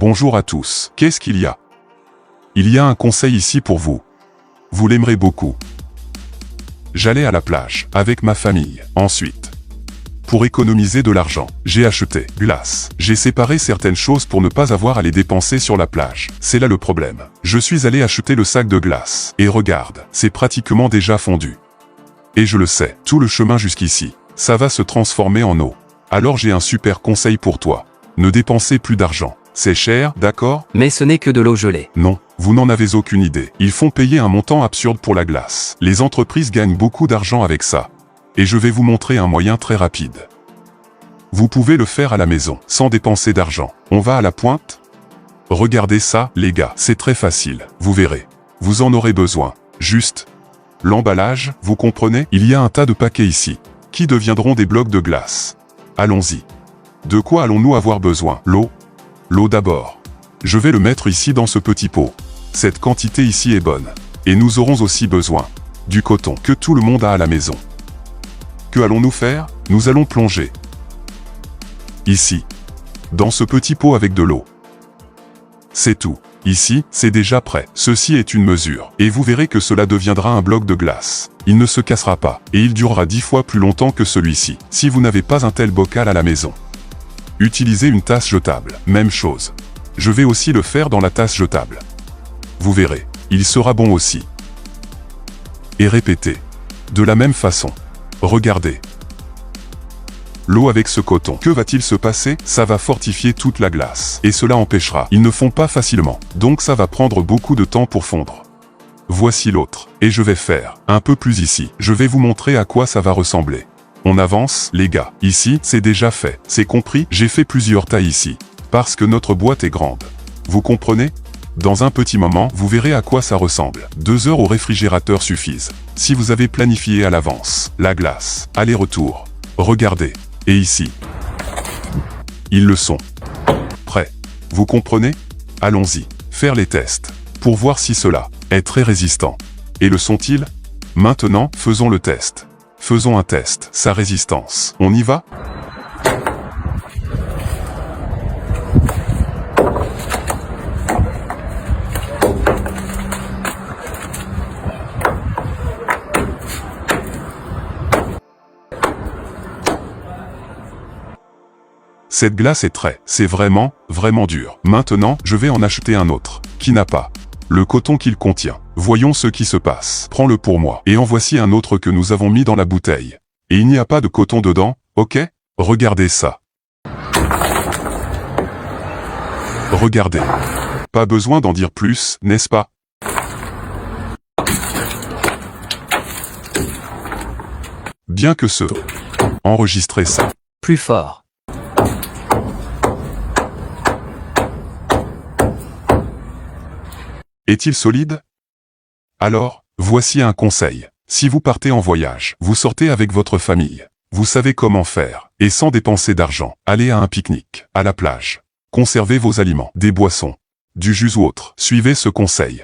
Bonjour à tous. Qu'est-ce qu'il y a? Il y a un conseil ici pour vous. Vous l'aimerez beaucoup. J'allais à la plage, avec ma famille. Ensuite, pour économiser de l'argent, j'ai acheté glace. J'ai séparé certaines choses pour ne pas avoir à les dépenser sur la plage. C'est là le problème. Je suis allé acheter le sac de glace. Et regarde, c'est pratiquement déjà fondu. Et je le sais, tout le chemin jusqu'ici, ça va se transformer en eau. Alors j'ai un super conseil pour toi. Ne dépensez plus d'argent. C'est cher, d'accord? Mais ce n'est que de l'eau gelée. Non, vous n'en avez aucune idée. Ils font payer un montant absurde pour la glace. Les entreprises gagnent beaucoup d'argent avec ça. Et je vais vous montrer un moyen très rapide. Vous pouvez le faire à la maison, sans dépenser d'argent. On va à la pointe? Regardez ça, les gars, c'est très facile, vous verrez. Vous en aurez besoin. Juste l'emballage, vous comprenez? Il y a un tas de paquets ici, qui deviendront des blocs de glace. Allons-y. De quoi allons-nous avoir besoin? L'eau? L'eau d'abord. Je vais le mettre ici dans ce petit pot. Cette quantité ici est bonne. Et nous aurons aussi besoin du coton que tout le monde a à la maison. Que allons-nous faire? Nous allons plonger. Ici. Dans ce petit pot avec de l'eau. C'est tout. Ici, c'est déjà prêt. Ceci est une mesure. Et vous verrez que cela deviendra un bloc de glace. Il ne se cassera pas. Et il durera 10 fois plus longtemps que celui-ci. Si vous n'avez pas un tel bocal à la maison. Utilisez une tasse jetable. Même chose. Je vais aussi le faire dans la tasse jetable. Vous verrez. Il sera bon aussi. Et répétez. De la même façon. Regardez. L'eau avec ce coton. Que va-t-il se passer? Ça va fortifier toute la glace. Et cela empêchera. Ils ne fond pas facilement. Donc ça va prendre beaucoup de temps pour fondre. Voici l'autre. Et je vais faire un peu plus ici. Je vais vous montrer à quoi ça va ressembler. On avance, les gars. Ici, c'est déjà fait. C'est compris? J'ai fait plusieurs tailles ici. Parce que notre boîte est grande. Vous comprenez? Dans un petit moment, vous verrez à quoi ça ressemble. 2 heures au réfrigérateur suffisent. Si vous avez planifié à l'avance, la glace, aller-retour. Regardez. Et ici. Ils le sont. Prêts. Vous comprenez? Allons-y. Faire les tests. Pour voir si cela est très résistant. Et le sont-ils? Maintenant, faisons le test. Faisons un test. Sa résistance. On y va? Cette glace est c'est vraiment dur. Maintenant, je vais en acheter un autre, qui n'a pas le coton qu'il contient. Voyons ce qui se passe. Prends-le pour moi. Et en voici un autre que nous avons mis dans la bouteille. Et il n'y a pas de coton dedans, ok? Regardez ça. Regardez. Pas besoin d'en dire plus, n'est-ce pas? Bien que ce... Enregistrez ça. Plus fort. Est-il solide? Alors, voici un conseil. Si vous partez en voyage, vous sortez avec votre famille. Vous savez comment faire. Et sans dépenser d'argent, allez à un pique-nique, à la plage. Conservez vos aliments, des boissons, du jus ou autre. Suivez ce conseil.